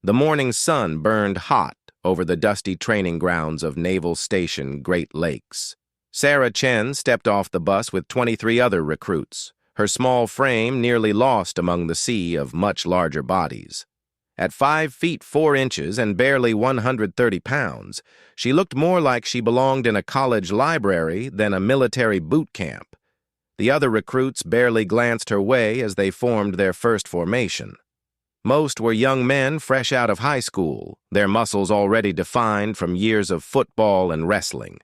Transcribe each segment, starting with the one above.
The morning sun burned hot over the dusty training grounds of Naval Station Great Lakes. Sarah Chen stepped off the bus with 23 other recruits, her small frame nearly lost among the sea of much larger bodies. At 5 feet 4 inches and barely 130 pounds, she looked more like she belonged in a college library than a military boot camp. The other recruits barely glanced her way as they formed their first formation. Most were young men fresh out of high school, their muscles already defined from years of football and wrestling.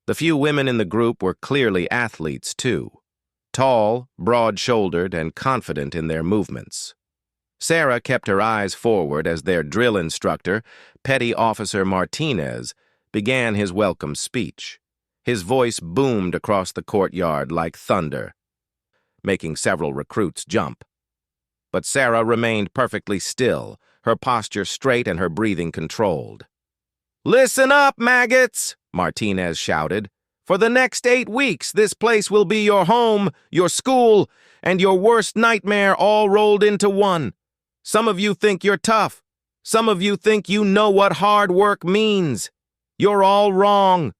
The few women in the group were clearly athletes, too. Tall, broad-shouldered, and confident in their movements. Sarah kept her eyes forward as their drill instructor, Petty Officer Martinez, began his welcome speech. His voice boomed across the courtyard like thunder, making several recruits jump. But Sarah remained perfectly still, her posture straight and her breathing controlled. "Listen up, maggots!" Martinez shouted. "For the next 8 weeks, this place will be your home, your school, and your worst nightmare all rolled into one. Some of you think you're tough. Some of you think you know what hard work means. You're all wrong."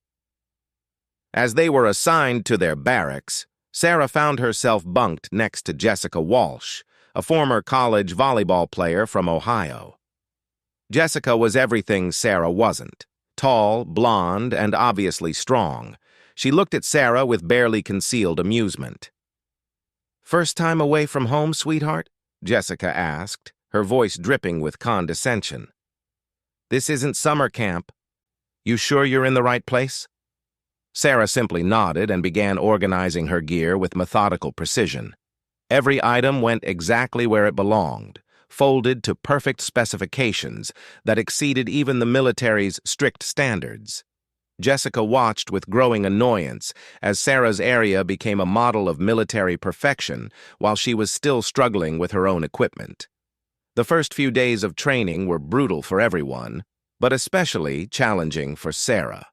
As they were assigned to their barracks, Sarah found herself bunked next to Jessica Walsh, a former college volleyball player from Ohio. Jessica was everything Sarah wasn't. Tall, blonde, and obviously strong. She looked at Sarah with barely concealed amusement. "First time away from home, sweetheart?" Jessica asked, her voice dripping with condescension. "This isn't summer camp. You sure you're in the right place?" Sarah simply nodded and began organizing her gear with methodical precision. Every item went exactly where it belonged, folded to perfect specifications that exceeded even the military's strict standards. Jessica watched with growing annoyance as Sarah's area became a model of military perfection while she was still struggling with her own equipment. The first few days of training were brutal for everyone, but especially challenging for Sarah.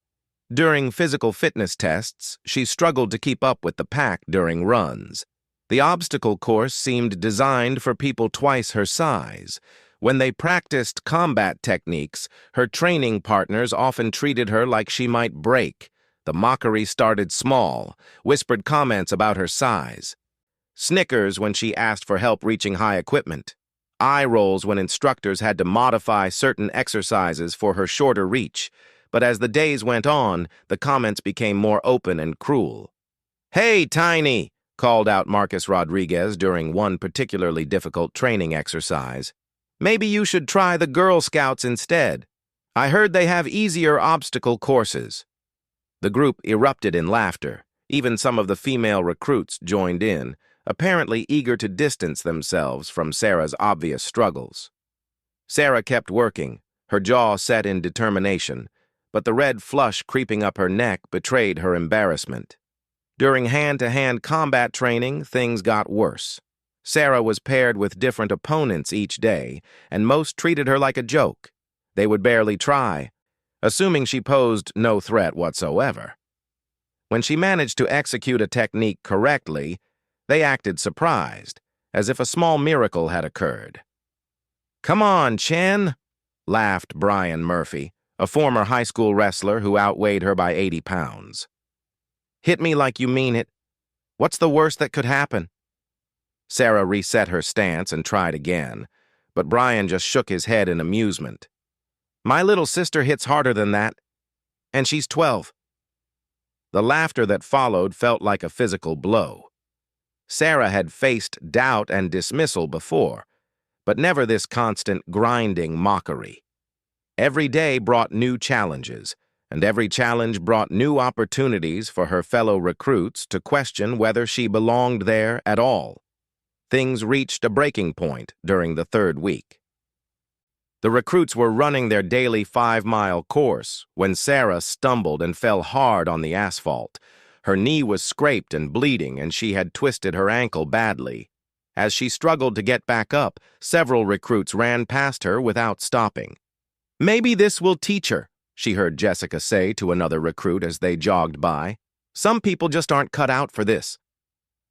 During physical fitness tests, she struggled to keep up with the pack during runs. The obstacle course seemed designed for people twice her size. When they practiced combat techniques, her training partners often treated her like she might break. The mockery started small, whispered comments about her size. Snickers when she asked for help reaching high equipment. Eye rolls when instructors had to modify certain exercises for her shorter reach. But as the days went on, the comments became more open and cruel. "Hey, Tiny!" called out Marcus Rodriguez during one particularly difficult training exercise. "Maybe you should try the Girl Scouts instead. I heard they have easier obstacle courses." The group erupted in laughter. Even some of the female recruits joined in, apparently eager to distance themselves from Sarah's obvious struggles. Sarah kept working, her jaw set in determination, but the red flush creeping up her neck betrayed her embarrassment. During hand-to-hand combat training, things got worse. Sarah was paired with different opponents each day, and most treated her like a joke. They would barely try, assuming she posed no threat whatsoever. When she managed to execute a technique correctly, they acted surprised, as if a small miracle had occurred. "Come on, Chen," laughed Brian Murphy, a former high school wrestler who outweighed her by 80 pounds. "Hit me like you mean it. What's the worst that could happen?" Sarah reset her stance and tried again, but Brian just shook his head in amusement. "My little sister hits harder than that, and she's 12. The laughter that followed felt like a physical blow. Sarah had faced doubt and dismissal before, but never this constant, grinding mockery. Every day brought new challenges, and every challenge brought new opportunities for her fellow recruits to question whether she belonged there at all. Things reached a breaking point during the 3rd week. The recruits were running their daily 5-mile course when Sarah stumbled and fell hard on the asphalt. Her knee was scraped and bleeding, and she had twisted her ankle badly. As she struggled to get back up, several recruits ran past her without stopping. "Maybe this will teach her," she heard Jessica say to another recruit as they jogged by. "Some people just aren't cut out for this."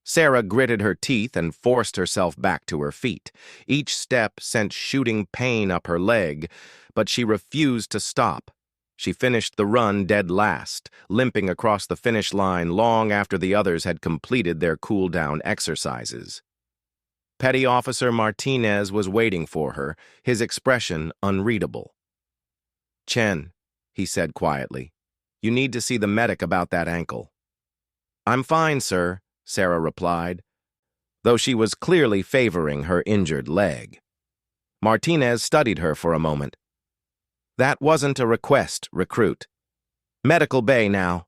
Sarah gritted her teeth and forced herself back to her feet. Each step sent shooting pain up her leg, but she refused to stop. She finished the run dead last, limping across the finish line long after the others had completed their cool-down exercises. Petty Officer Martinez was waiting for her, his expression unreadable. "Chen," he said quietly, "you need to see the medic about that ankle." "I'm fine, sir," Sarah replied, though she was clearly favoring her injured leg. Martinez studied her for a moment. "That wasn't a request, recruit. Medical bay now."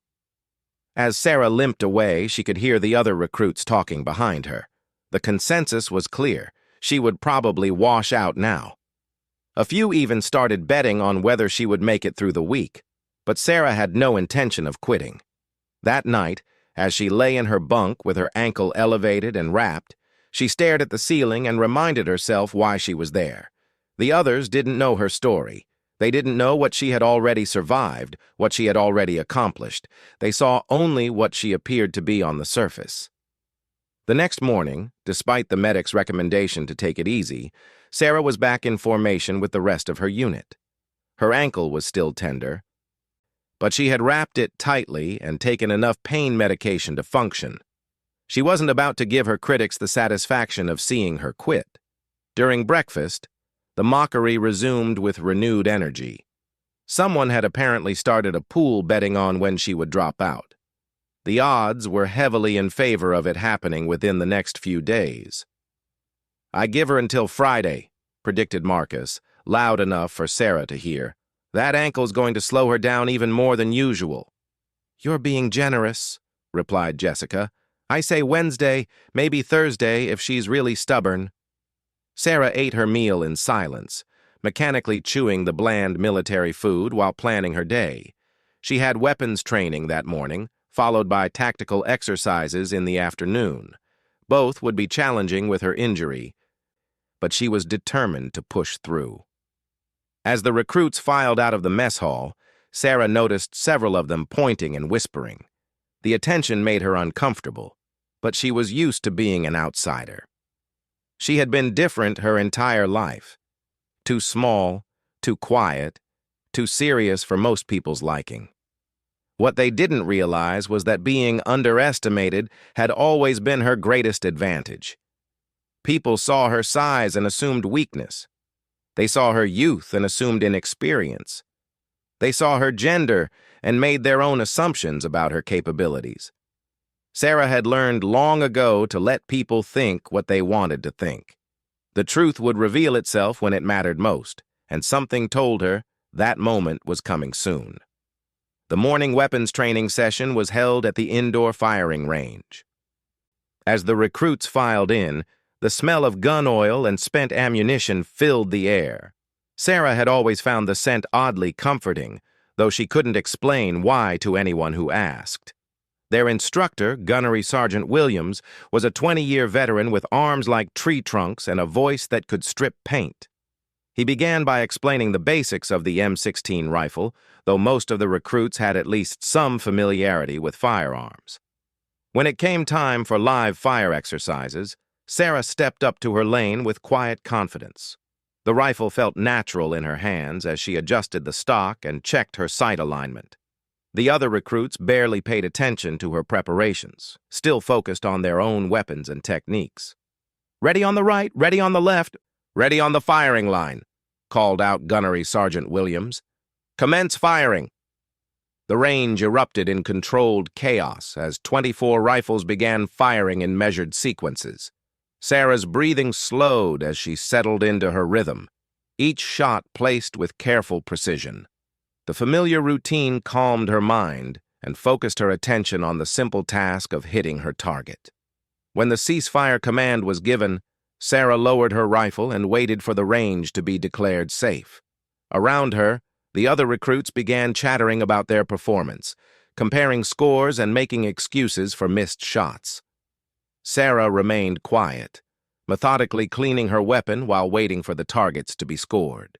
As Sarah limped away, she could hear the other recruits talking behind her. The consensus was clear. She would probably wash out now. A few even started betting on whether she would make it through the week, but Sarah had no intention of quitting. That night, as she lay in her bunk with her ankle elevated and wrapped, she stared at the ceiling and reminded herself why she was there. The others didn't know her story. They didn't know what she had already survived, what she had already accomplished. They saw only what she appeared to be on the surface. The next morning, despite the medic's recommendation to take it easy, Sarah was back in formation with the rest of her unit. Her ankle was still tender, but she had wrapped it tightly and taken enough pain medication to function. She wasn't about to give her critics the satisfaction of seeing her quit. During breakfast, the mockery resumed with renewed energy. Someone had apparently started a pool betting on when she would drop out. The odds were heavily in favor of it happening within the next few days. "I give her until Friday," predicted Marcus, loud enough for Sarah to hear. "That ankle's going to slow her down even more than usual." "You're being generous," replied Jessica. "I say Wednesday, maybe Thursday if she's really stubborn." Sarah ate her meal in silence, mechanically chewing the bland military food while planning her day. She had weapons training that morning, followed by tactical exercises in the afternoon. Both would be challenging with her injury, but she was determined to push through. As the recruits filed out of the mess hall, Sarah noticed several of them pointing and whispering. The attention made her uncomfortable, but she was used to being an outsider. She had been different her entire life. Too small, too quiet, too serious for most people's liking. What they didn't realize was that being underestimated had always been her greatest advantage. People saw her size and assumed weakness. They saw her youth and assumed inexperience. They saw her gender and made their own assumptions about her capabilities. Sarah had learned long ago to let people think what they wanted to think. The truth would reveal itself when it mattered most, and something told her that moment was coming soon. The morning weapons training session was held at the indoor firing range. As the recruits filed in, the smell of gun oil and spent ammunition filled the air. Sarah had always found the scent oddly comforting, though she couldn't explain why to anyone who asked. Their instructor, Gunnery Sergeant Williams, was a 20-year veteran with arms like tree trunks and a voice that could strip paint. He began by explaining the basics of the M16 rifle, though most of the recruits had at least some familiarity with firearms. When it came time for live fire exercises, Sarah stepped up to her lane with quiet confidence. The rifle felt natural in her hands as she adjusted the stock and checked her sight alignment. The other recruits barely paid attention to her preparations, still focused on their own weapons and techniques. "Ready on the right, ready on the left, ready on the firing line," called out Gunnery Sergeant Williams. "Commence firing." The range erupted in controlled chaos as 24 rifles began firing in measured sequences. Sarah's breathing slowed as she settled into her rhythm, each shot placed with careful precision. The familiar routine calmed her mind and focused her attention on the simple task of hitting her target. When the ceasefire command was given, Sarah lowered her rifle and waited for the range to be declared safe. Around her, the other recruits began chattering about their performance, comparing scores and making excuses for missed shots. Sarah remained quiet, methodically cleaning her weapon while waiting for the targets to be scored.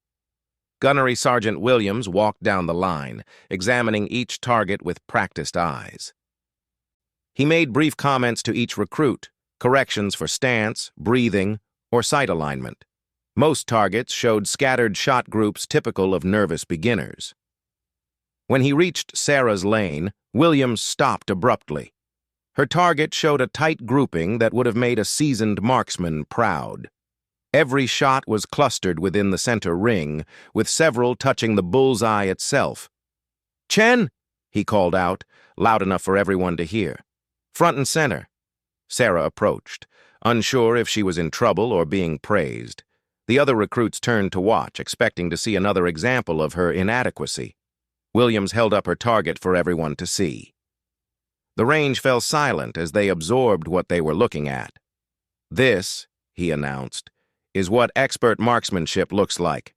Gunnery Sergeant Williams walked down the line, examining each target with practiced eyes. He made brief comments to each recruit, corrections for stance, breathing, or sight alignment. Most targets showed scattered shot groups typical of nervous beginners. When he reached Sarah's lane, Williams stopped abruptly. Her target showed a tight grouping that would have made a seasoned marksman proud. Every shot was clustered within the center ring, with several touching the bullseye itself. "Chen!" he called out, loud enough for everyone to hear. "Front and center." Sarah approached, unsure if she was in trouble or being praised. The other recruits turned to watch, expecting to see another example of her inadequacy. Williams held up her target for everyone to see. The range fell silent as they absorbed what they were looking at. "This," he announced, "is what expert marksmanship looks like.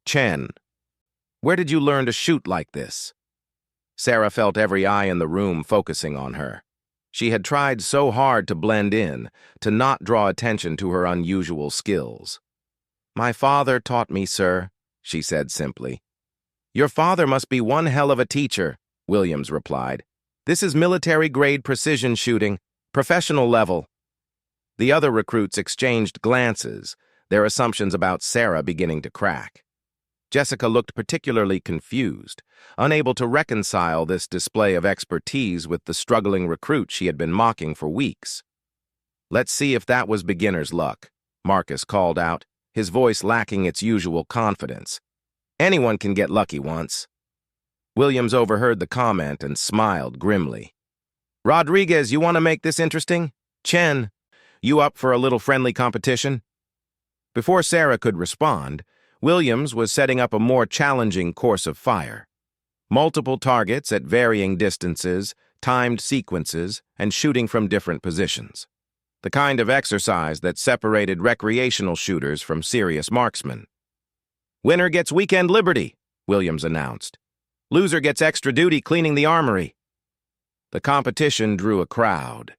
Chen, where did you learn to shoot like this?" Sarah felt every eye in the room focusing on her. She had tried so hard to blend in, to not draw attention to her unusual skills. "My father taught me, sir," she said simply. "Your father must be one hell of a teacher," Williams replied. "This is military-grade precision shooting, professional level." The other recruits exchanged glances, their assumptions about Sarah beginning to crack. Jessica looked particularly confused, unable to reconcile this display of expertise with the struggling recruit she had been mocking for weeks. "Let's see if that was beginner's luck," Marcus called out, his voice lacking its usual confidence. "Anyone can get lucky once." Williams overheard the comment and smiled grimly. "Rodriguez, you want to make this interesting? Chen, you up for a little friendly competition?" Before Sarah could respond, Williams was setting up a more challenging course of fire. Multiple targets at varying distances, timed sequences, and shooting from different positions. The kind of exercise that separated recreational shooters from serious marksmen. "Winner gets weekend liberty," Williams announced. "Loser gets extra duty cleaning the armory." The competition drew a crowd.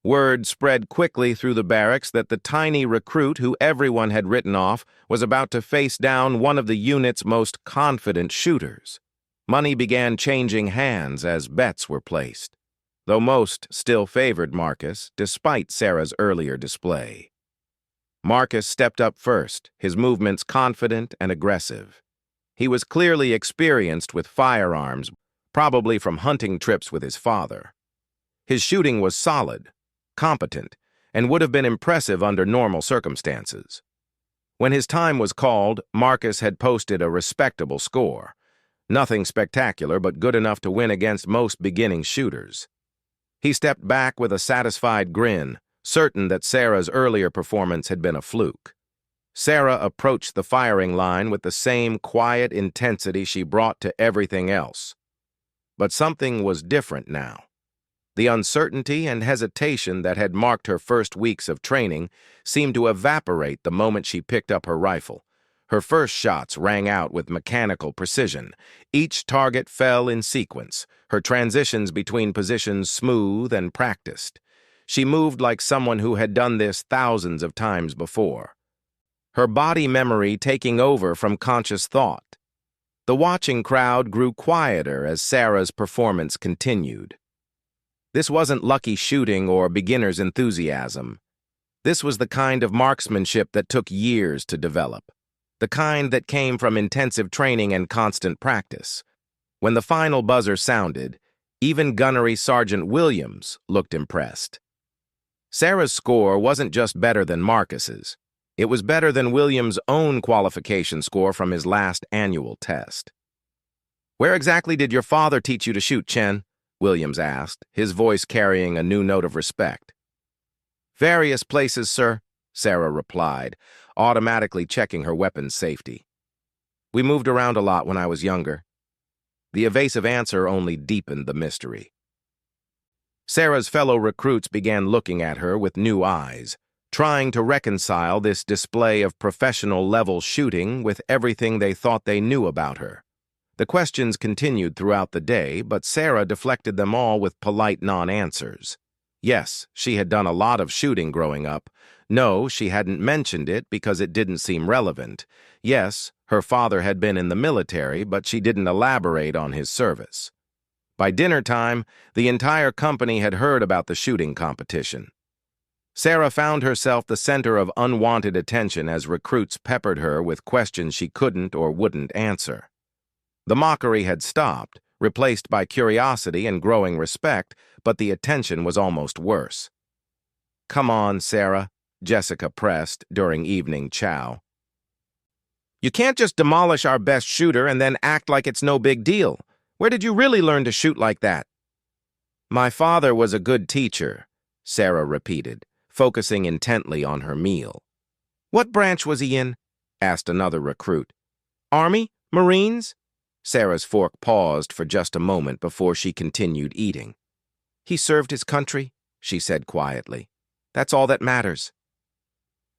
Word spread quickly through the barracks that the tiny recruit who everyone had written off was about to face down one of the unit's most confident shooters. Money began changing hands as bets were placed, though most still favored Marcus, despite Sarah's earlier display. Marcus stepped up first, his movements confident and aggressive. He was clearly experienced with firearms, probably from hunting trips with his father. His shooting was solid, competent, and would have been impressive under normal circumstances. When his time was called, Marcus had posted a respectable score. Nothing spectacular, but good enough to win against most beginning shooters. He stepped back with a satisfied grin, certain that Sarah's earlier performance had been a fluke. Sarah approached the firing line with the same quiet intensity she brought to everything else. But something was different now. The uncertainty and hesitation that had marked her first weeks of training seemed to evaporate the moment she picked up her rifle. Her first shots rang out with mechanical precision. Each target fell in sequence, her transitions between positions smooth and practiced. She moved like someone who had done this thousands of times before. Her body memory taking over from conscious thought. The watching crowd grew quieter as Sarah's performance continued. This wasn't lucky shooting or beginner's enthusiasm. This was the kind of marksmanship that took years to develop, the kind that came from intensive training and constant practice. When the final buzzer sounded, even Gunnery Sergeant Williams looked impressed. Sarah's score wasn't just better than Marcus's. It was better than Williams' own qualification score from his last annual test. "Where exactly did your father teach you to shoot, Chen?" Williams asked, his voice carrying a new note of respect. "Various places, sir," Sarah replied, automatically checking her weapon's safety. "We moved around a lot when I was younger." The evasive answer only deepened the mystery. Sarah's fellow recruits began looking at her with new eyes, trying to reconcile this display of professional-level shooting with everything they thought they knew about her. The questions continued throughout the day, but Sarah deflected them all with polite non-answers. Yes, she had done a lot of shooting growing up. No, she hadn't mentioned it because it didn't seem relevant. Yes, her father had been in the military, but she didn't elaborate on his service. By dinner time, the entire company had heard about the shooting competition. Sarah found herself the center of unwanted attention as recruits peppered her with questions she couldn't or wouldn't answer. The mockery had stopped, replaced by curiosity and growing respect, but the attention was almost worse. "Come on, Sarah," Jessica pressed during evening chow. "You can't just demolish our best shooter and then act like it's no big deal. Where did you really learn to shoot like that?" "My father was a good teacher," Sarah repeated, focusing intently on her meal. "What branch was he in?" asked another recruit. "Army? Marines?" Sarah's fork paused for just a moment before she continued eating. "He served his country," she said quietly. "That's all that matters."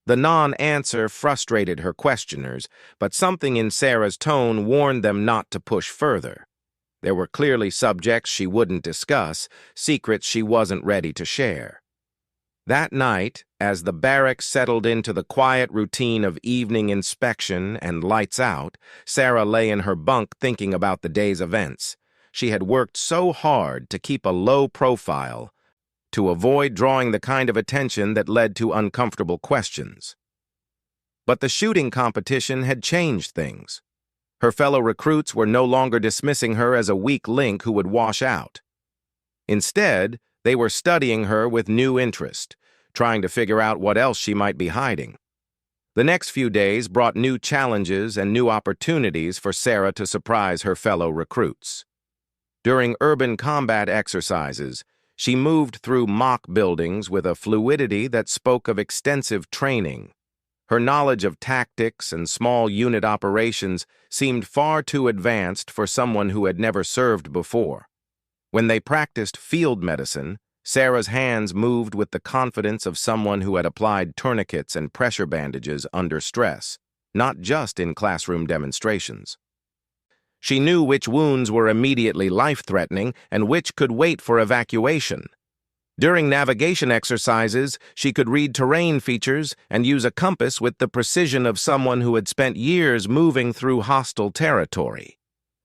The non-answer frustrated her questioners, but something in Sarah's tone warned them not to push further. There were clearly subjects she wouldn't discuss, secrets she wasn't ready to share. That night, as the barracks settled into the quiet routine of evening inspection and lights out, Sarah lay in her bunk thinking about the day's events. She had worked so hard to keep a low profile, to avoid drawing the kind of attention that led to uncomfortable questions. But the shooting competition had changed things. Her fellow recruits were no longer dismissing her as a weak link who would wash out. Instead, they were studying her with new interest, trying to figure out what else she might be hiding. The next few days brought new challenges and new opportunities for Sarah to surprise her fellow recruits. During urban combat exercises, she moved through mock buildings with a fluidity that spoke of extensive training. Her knowledge of tactics and small unit operations seemed far too advanced for someone who had never served before. When they practiced field medicine, Sarah's hands moved with the confidence of someone who had applied tourniquets and pressure bandages under stress, not just in classroom demonstrations. She knew which wounds were immediately life-threatening and which could wait for evacuation. During navigation exercises, she could read terrain features and use a compass with the precision of someone who had spent years moving through hostile territory.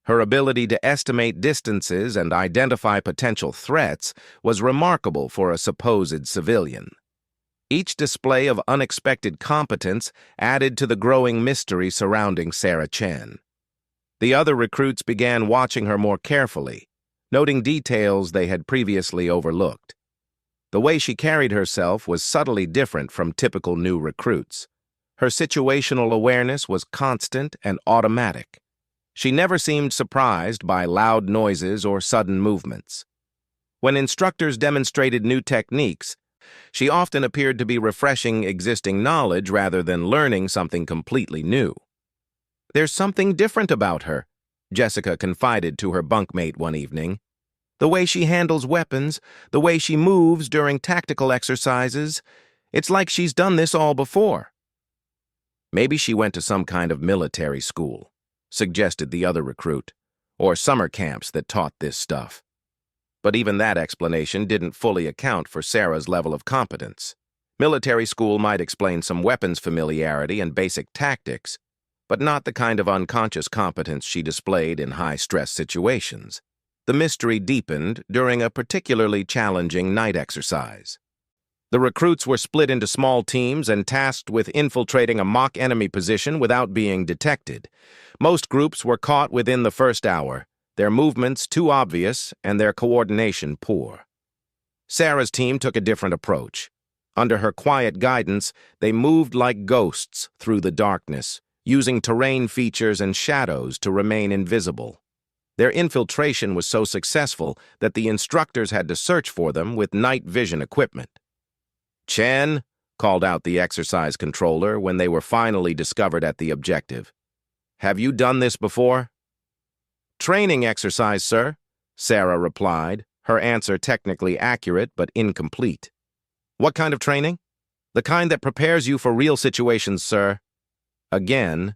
Her ability to estimate distances and identify potential threats was remarkable for a supposed civilian. Each display of unexpected competence added to the growing mystery surrounding Sarah Chen. The other recruits began watching her more carefully, noting details they had previously overlooked. The way she carried herself was subtly different from typical new recruits. Her situational awareness was constant and automatic. She never seemed surprised by loud noises or sudden movements. When instructors demonstrated new techniques, she often appeared to be refreshing existing knowledge rather than learning something completely new. "There's something different about her," Jessica confided to her bunkmate one evening. "The way she handles weapons, the way she moves during tactical exercises, it's like she's done this all before." "Maybe she went to some kind of military school," suggested the other recruit, "or summer camps that taught this stuff." But even that explanation didn't fully account for Sarah's level of competence. Military school might explain some weapons familiarity and basic tactics, but not the kind of unconscious competence she displayed in high-stress situations. The mystery deepened during a particularly challenging night exercise. The recruits were split into small teams and tasked with infiltrating a mock enemy position without being detected. Most groups were caught within the first hour, their movements too obvious and their coordination poor. Sarah's team took a different approach. Under her quiet guidance, they moved like ghosts through the darkness, using terrain features and shadows to remain invisible. Their infiltration was so successful that the instructors had to search for them with night vision equipment. "Chen," called out the exercise controller when they were finally discovered at the objective. "Have you done this before?" "Training exercise, sir," Sarah replied, her answer technically accurate but incomplete. "What kind of training?" "The kind that prepares you for real situations, sir." Again,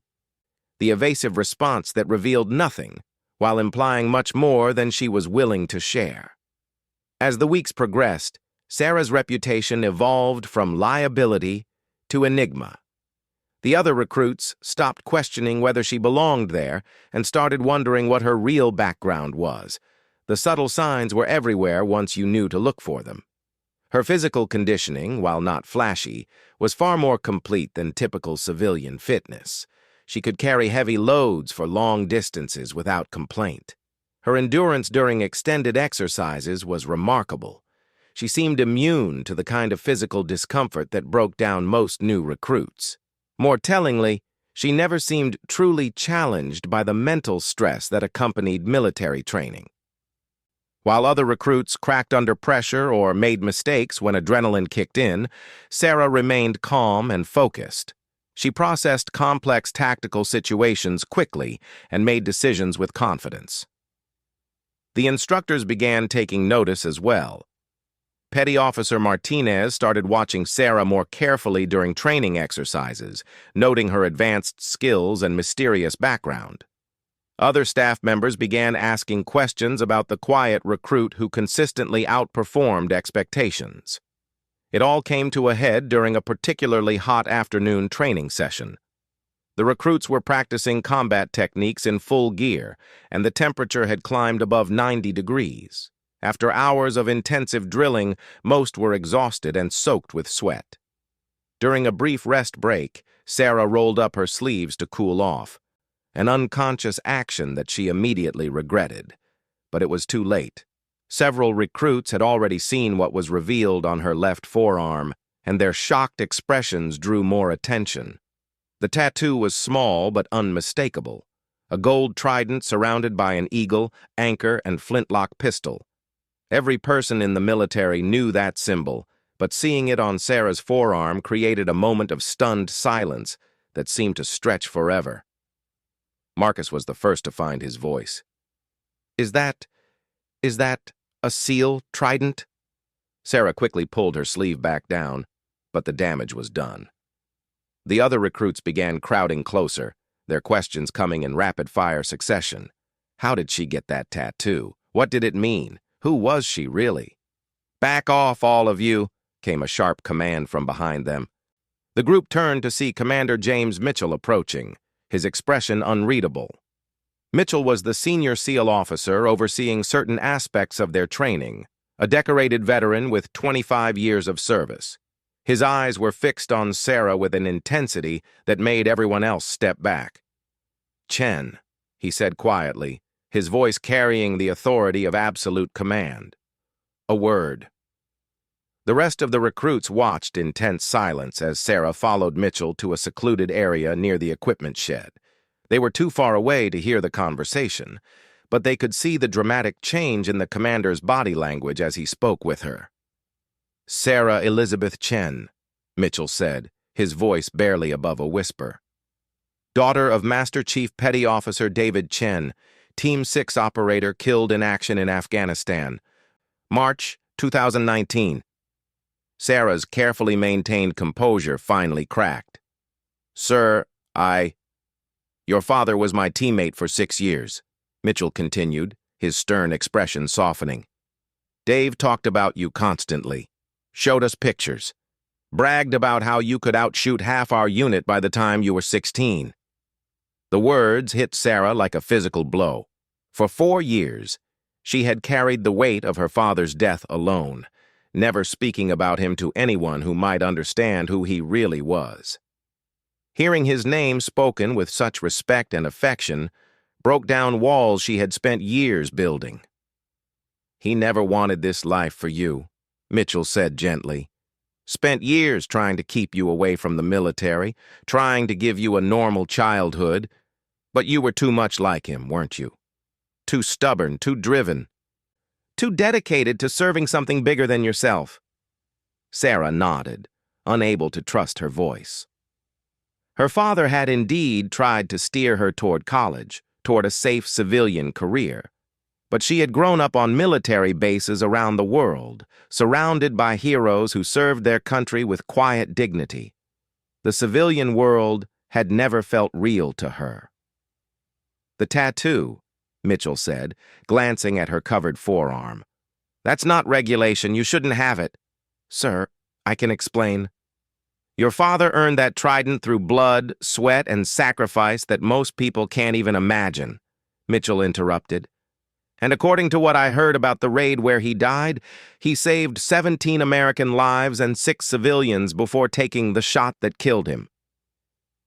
the evasive response that revealed nothing, while implying much more than she was willing to share. As the weeks progressed, Sarah's reputation evolved from liability to enigma. The other recruits stopped questioning whether she belonged there and started wondering what her real background was. The subtle signs were everywhere once you knew to look for them. Her physical conditioning, while not flashy, was far more complete than typical civilian fitness. She could carry heavy loads for long distances without complaint. Her endurance during extended exercises was remarkable. She seemed immune to the kind of physical discomfort that broke down most new recruits. More tellingly, she never seemed truly challenged by the mental stress that accompanied military training. While other recruits cracked under pressure or made mistakes when adrenaline kicked in, Sarah remained calm and focused. She processed complex tactical situations quickly and made decisions with confidence. The instructors began taking notice as well. Petty Officer Martinez started watching Sarah more carefully during training exercises, noting her advanced skills and mysterious background. Other staff members began asking questions about the quiet recruit who consistently outperformed expectations. It all came to a head during a particularly hot afternoon training session. The recruits were practicing combat techniques in full gear, and the temperature had climbed above 90 degrees. After hours of intensive drilling, most were exhausted and soaked with sweat. During a brief rest break, Sarah rolled up her sleeves to cool off, an unconscious action that she immediately regretted. But it was too late. Several recruits had already seen what was revealed on her left forearm, and their shocked expressions drew more attention. The tattoo was small but unmistakable, a gold trident surrounded by an eagle, anchor, and flintlock pistol. Every person in the military knew that symbol, but seeing it on Sarah's forearm created a moment of stunned silence that seemed to stretch forever. Marcus was the first to find his voice. Is that a seal trident?" Sarah quickly pulled her sleeve back down, but the damage was done. The other recruits began crowding closer, their questions coming in rapid-fire succession. How did she get that tattoo? What did it mean? Who was she really? "Back off, all of you," came a sharp command from behind them. The group turned to see Commander James Mitchell approaching, his expression unreadable. Mitchell was the senior SEAL officer overseeing certain aspects of their training, a decorated veteran with 25 years of service. His eyes were fixed on Sarah with an intensity that made everyone else step back. "Chen," he said quietly, his voice carrying the authority of absolute command. "A word." The rest of the recruits watched in tense silence as Sarah followed Mitchell to a secluded area near the equipment shed. They were too far away to hear the conversation, but they could see the dramatic change in the commander's body language as he spoke with her. "Sarah Elizabeth Chen," Mitchell said, his voice barely above a whisper. "Daughter of Master Chief Petty Officer David Chen, Team 6 operator killed in action in Afghanistan. March 2019. Sarah's carefully maintained composure finally cracked. "Sir, Your father was my teammate for 6 years, Mitchell continued, his stern expression softening. Dave talked about you constantly, showed us pictures, bragged about how you could outshoot half our unit by the time you were 16. The words hit Sarah like a physical blow. For 4 years, she had carried the weight of her father's death alone, never speaking about him to anyone who might understand who he really was. Hearing his name spoken with such respect and affection broke down walls she had spent years building. "He never wanted this life for you," Mitchell said gently. "Spent years trying to keep you away from the military, trying to give you a normal childhood, but you were too much like him, weren't you? Too stubborn, too driven, too dedicated to serving something bigger than yourself." Sarah nodded, unable to trust her voice. Her father had indeed tried to steer her toward college, toward a safe civilian career. But she had grown up on military bases around the world, surrounded by heroes who served their country with quiet dignity. The civilian world had never felt real to her. "The tattoo," Mitchell said, glancing at her covered forearm. "That's not regulation. You shouldn't have it." "Sir, I can explain." "Your father earned that trident through blood, sweat, and sacrifice that most people can't even imagine," Mitchell interrupted. And according to what I heard about the raid where he died, he saved 17 American lives and 6 civilians before taking the shot that killed him.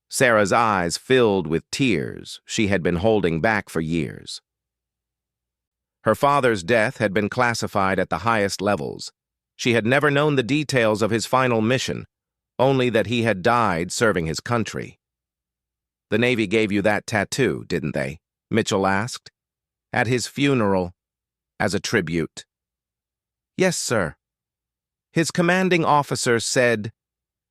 Sarah's eyes filled with tears she had been holding back for years. Her father's death had been classified at the highest levels. She had never known the details of his final mission, only that he had died serving his country. "The Navy gave you that tattoo, didn't they?" Mitchell asked. "At his funeral, as a tribute." "Yes, sir. His commanding officer said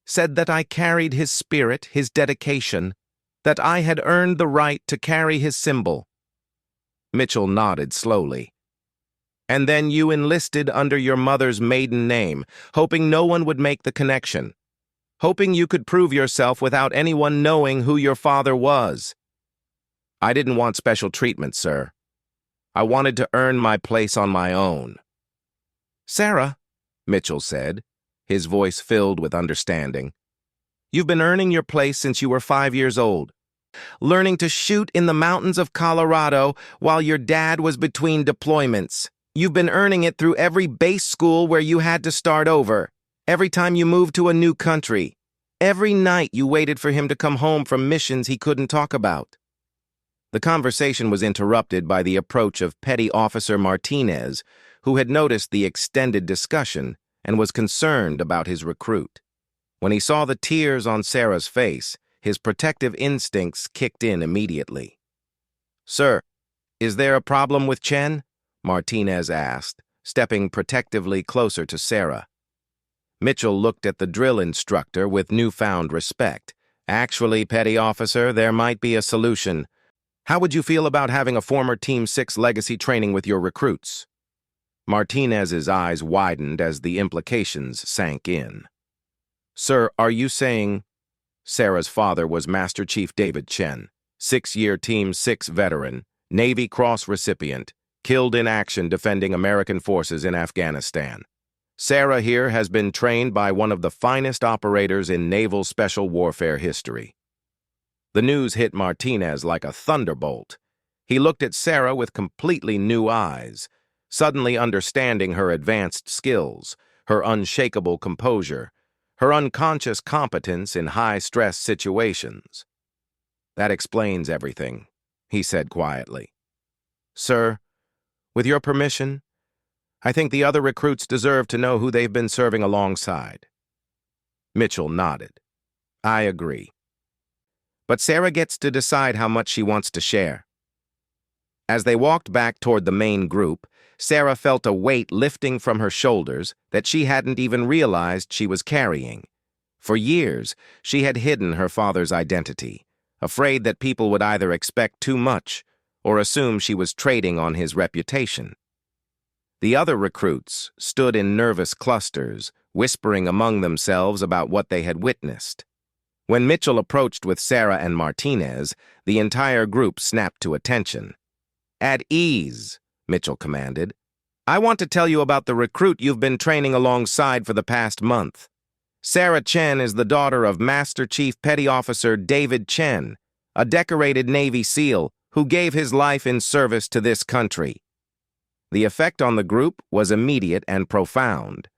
that I carried his spirit, his dedication, that I had earned the right to carry his symbol." Mitchell nodded slowly. "And then you enlisted under your mother's maiden name, hoping no one would make the connection, hoping you could prove yourself without anyone knowing who your father was." "I didn't want special treatment, sir. I wanted to earn my place on my own." "Sarah," Mitchell said, his voice filled with understanding, "you've been earning your place since you were 5 years old, learning to shoot in the mountains of Colorado while your dad was between deployments. You've been earning it through every base school where you had to start over, every time you moved to a new country, every night you waited for him to come home from missions he couldn't talk about." The conversation was interrupted by the approach of Petty Officer Martinez, who had noticed the extended discussion and was concerned about his recruit. When he saw the tears on Sarah's face, his protective instincts kicked in immediately. "Sir, is there a problem with Chen?" Martinez asked, stepping protectively closer to Sarah. Mitchell looked at the drill instructor with newfound respect. "Actually, Petty Officer, there might be a solution. How would you feel about having a former Team 6 legacy training with your recruits?" Martinez's eyes widened as the implications sank in. "Sir, are you saying—" Sarah's father was Master Chief David Chen, 6-year Team 6 veteran, Navy Cross recipient, killed in action defending American forces in Afghanistan. Sarah here has been trained by one of the finest operators in naval special warfare history." The news hit Martinez like a thunderbolt. He looked at Sarah with completely new eyes, suddenly understanding her advanced skills, her unshakable composure, her unconscious competence in high-stress situations. "That explains everything," he said quietly. "Sir, with your permission, I think the other recruits deserve to know who they've been serving alongside." Mitchell nodded. "I agree. But Sarah gets to decide how much she wants to share." As they walked back toward the main group, Sarah felt a weight lifting from her shoulders that she hadn't even realized she was carrying. For years, she had hidden her father's identity, afraid that people would either expect too much or assume she was trading on his reputation. The other recruits stood in nervous clusters, whispering among themselves about what they had witnessed. When Mitchell approached with Sarah and Martinez, the entire group snapped to attention. "At ease," Mitchell commanded. "I want to tell you about the recruit you've been training alongside for the past month. Sarah Chen is the daughter of Master Chief Petty Officer David Chen, a decorated Navy SEAL who gave his life in service to this country." The effect on the group was immediate and profound.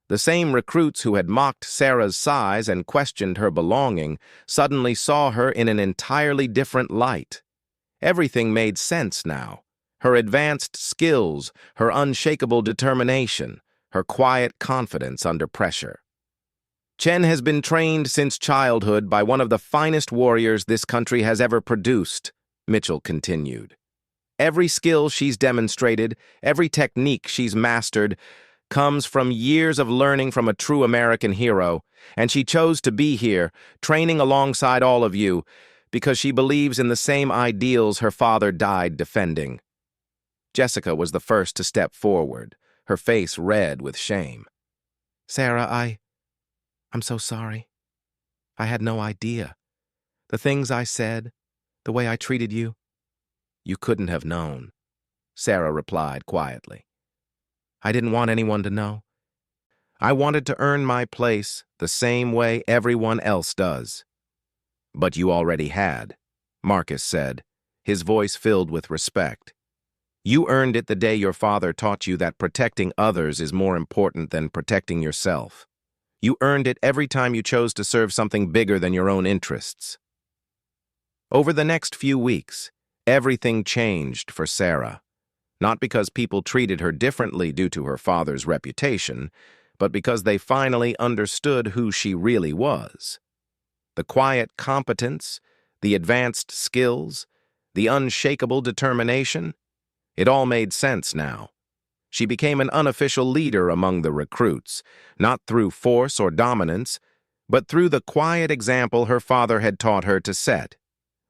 The same recruits who had mocked Sarah's size and questioned her belonging suddenly saw her in an entirely different light. Everything made sense now. Her advanced skills, her unshakable determination, her quiet confidence under pressure. "Chen has been trained since childhood by one of the finest warriors this country has ever produced," Mitchell continued. "Every skill she's demonstrated, every technique she's mastered, comes from years of learning from a true American hero, and she chose to be here, training alongside all of you, because she believes in the same ideals her father died defending." Jessica was the first to step forward, her face red with shame. "Sarah, I'm so sorry. I had no idea. The things I said, the way I treated you, you couldn't have known," Sarah replied quietly. "I didn't want anyone to know. I wanted to earn my place the same way everyone else does." "But you already had," Marcus said, his voice filled with respect. You earned it the day your father taught you that protecting others is more important than protecting yourself. You earned it every time you chose to serve something bigger than your own interests. Over the next few weeks, everything changed for Sarah. Not because people treated her differently due to her father's reputation, but because they finally understood who she really was. The quiet competence, the advanced skills, the unshakable determination, it all made sense now. She became an unofficial leader among the recruits, not through force or dominance, but through the quiet example her father had taught her to set.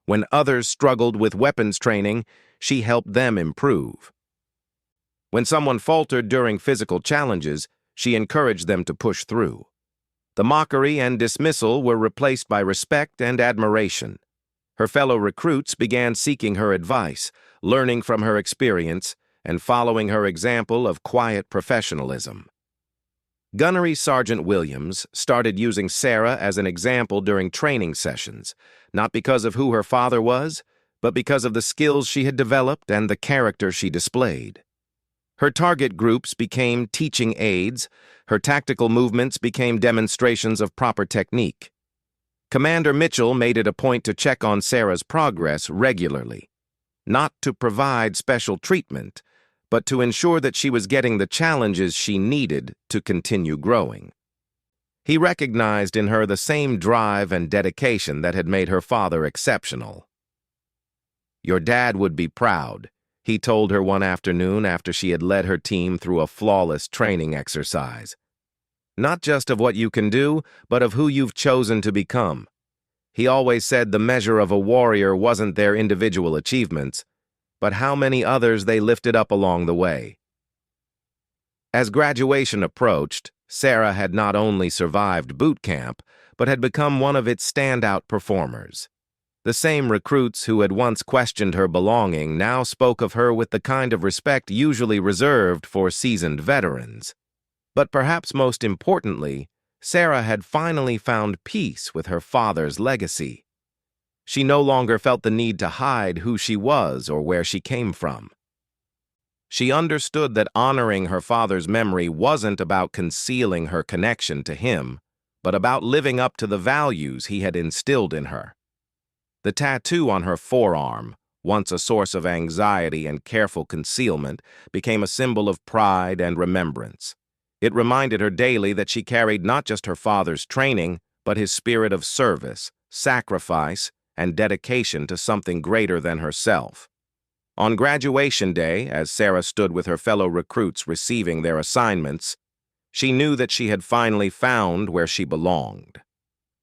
When others struggled with weapons training, she helped them improve. When someone faltered during physical challenges, she encouraged them to push through. The mockery and dismissal were replaced by respect and admiration. Her fellow recruits began seeking her advice, learning from her experience, and following her example of quiet professionalism. Gunnery Sergeant Williams started using Sarah as an example during training sessions, not because of who her father was, but because of the skills she had developed and the character she displayed. Her target groups became teaching aids, her tactical movements became demonstrations of proper technique. Commander Mitchell made it a point to check on Sarah's progress regularly, not to provide special treatment, but to ensure that she was getting the challenges she needed to continue growing. He recognized in her the same drive and dedication that had made her father exceptional. "Your dad would be proud," he told her one afternoon after she had led her team through a flawless training exercise. "Not just of what you can do, but of who you've chosen to become." He always said the measure of a warrior wasn't their individual achievements, but how many others they lifted up along the way. As graduation approached, Sarah had not only survived boot camp, but had become one of its standout performers. The same recruits who had once questioned her belonging now spoke of her with the kind of respect usually reserved for seasoned veterans. But perhaps most importantly, Sarah had finally found peace with her father's legacy. She no longer felt the need to hide who she was or where she came from. She understood that honoring her father's memory wasn't about concealing her connection to him, but about living up to the values he had instilled in her. The tattoo on her forearm, once a source of anxiety and careful concealment, became a symbol of pride and remembrance. It reminded her daily that she carried not just her father's training, but his spirit of service, sacrifice, and dedication to something greater than herself. On graduation day, as Sarah stood with her fellow recruits receiving their assignments, she knew that she had finally found where she belonged.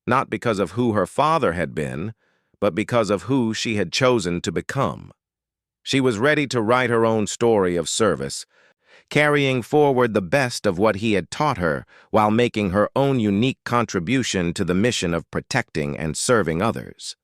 Not because of who her father had been, but because of who she had chosen to become. She was ready to write her own story of service, carrying forward the best of what he had taught her while making her own unique contribution to the mission of protecting and serving others.